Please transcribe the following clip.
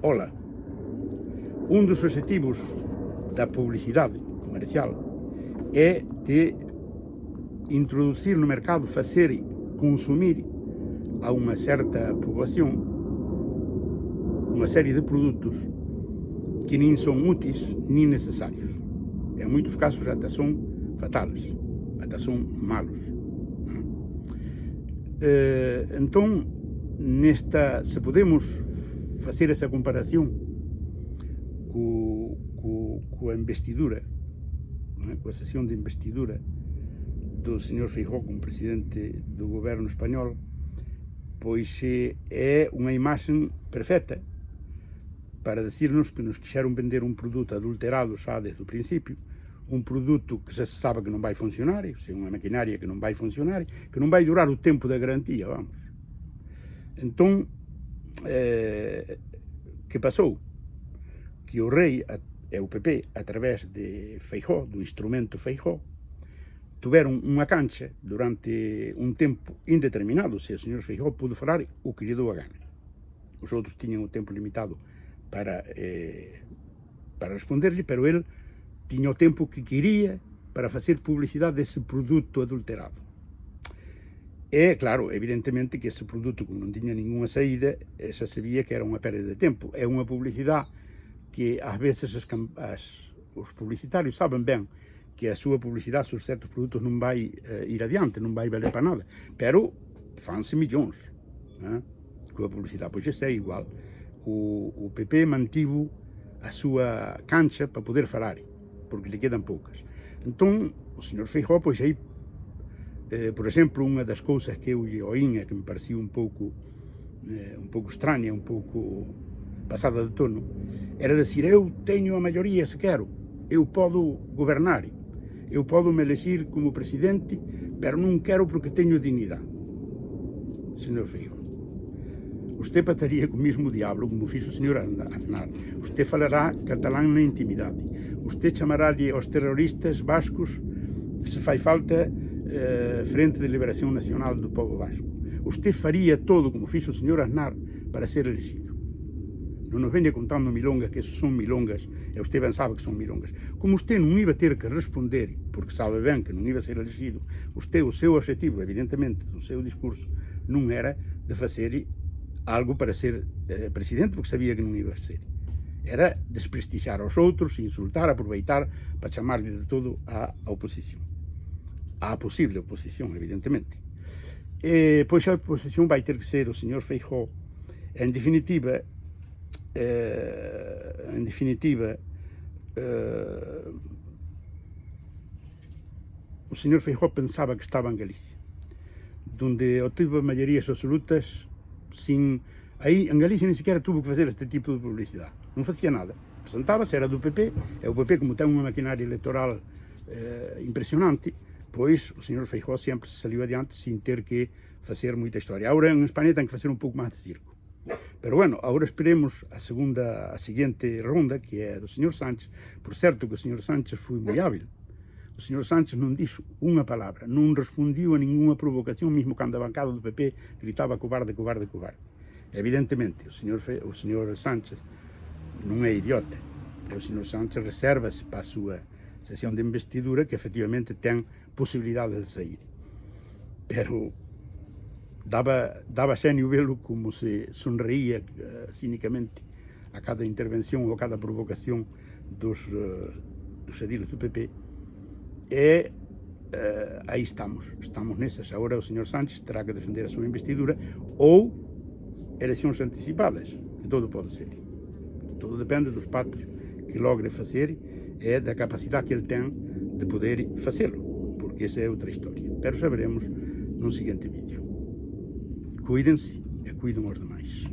Ola, un dos obxectivos da publicidade comercial é de introducir no mercado, facer consumir a unha certa poboación unha serie de produtos que nin son úteis nin necesarios. En moitos casos ata son fatales, ata son malos. Entón, se podemos facer esa comparación coa investidura, coa sesión de investidura do señor Feijóo como presidente do goberno español, pois é unha imaxe perfecta para decirnos que nos quixeron vender un produto adulterado xa desde o principio, un produto que xa se sabe que non vai funcionar, unha maquinaria que non vai funcionar, que non vai durar o tempo da garantía, vamos. Entón, que pasou? Que o rei e o PP, a través de Feijóo, do instrumento Feijóo, tuveron unha cancha durante un tempo indeterminado. Se o señor Feijóo pudo falar o que lle dou a gana. Os outros tiñan o tempo limitado para responderlle, pero el tiña o tempo que quería para facer publicidade dese produto adulterado. E, claro, evidentemente que ese produto, como non tiña ninguna saída, xa se vía que era unha pérdida de tempo. É unha publicidade que, ás veces, os publicitarios saben ben que a súa publicidade sobre certos produtos non vai ir adiante, non vai valer para nada, pero fanse millóns coa publicidade. Pois é igual. O PP mantivo a súa cancha para poder falar, porque lhe quedan poucas. Entón, o señor Feijóo, pois aí, por exemplo, unha das cousas que eu lle oín e que me parecía un pouco extraña, un pouco pasada de tono, era decir: eu teño a maioría se quero, eu podo gobernar, eu podo me elegir como presidente, pero non quero porque teño dignidade. Señor Feijóo, usted pataría co mismo diablo como fixo o señor Aznar. Usted falará catalán na intimidade. Usted chamarálle aos terroristas vascos se fai falta Frente de Liberación Nacional do Pobo Vasco. Usted faría todo como fixo o señor Aznar para ser elegido. Non nos veña contando milongas, que esos son milongas, e usted ben sabe que son milongas. Como usted non iba a ter que responder, porque sabe ben que non iba a ser elegido, usted, o seu objetivo, evidentemente, do seu discurso, non era de facer algo para ser presidente, porque sabía que non iba a ser. Era desprestixiar aos outros, insultar, aproveitar para chamarle de todo á oposición. Á posible oposición, evidentemente. Pois a oposición vai ter que ser o señor Feijóo. En definitiva, o señor Feijóo pensaba que estaba en Galicia, donde obtivo maiorías absolutas sin... Aí, en Galicia, ni siquiera tuvo que facer este tipo de publicidade. Non facía nada. Presentábase, era do PP, e o PP, como ten unha maquinaria electoral impresionante, pois o señor Feijóo sempre se saliu adiante sin ter que facer moita historia. Agora, en España, ten que facer un pouco máis de circo. Pero, bueno, agora esperemos a seguinte ronda, que é do señor Sánchez. Por certo, que o señor Sánchez foi moi hábil. O señor Sánchez non dixo unha palabra, non respondiu a ninguna provocación, mesmo cando a bancada do PP gritaba cobarde, cobarde, cobarde. Evidentemente, o señor Sánchez non é idiota. O señor Sánchez resérvase para a súa sesión de investidura, que efectivamente ten posibilidade de sair. Pero daba xenio velo como se sonreía cínicamente a cada intervención ou a cada provocación dos ediles do PP. E aí estamos nesas. Agora o señor Sánchez terá que defender a súa investidura ou eleccións anticipadas, que todo pode ser. Todo depende dos pactos que logre facer e da capacidade que ele ten de poder facelo, porque esa é outra historia. Pero saberemos no seguinte vídeo. Cuídense e cuiden os demais.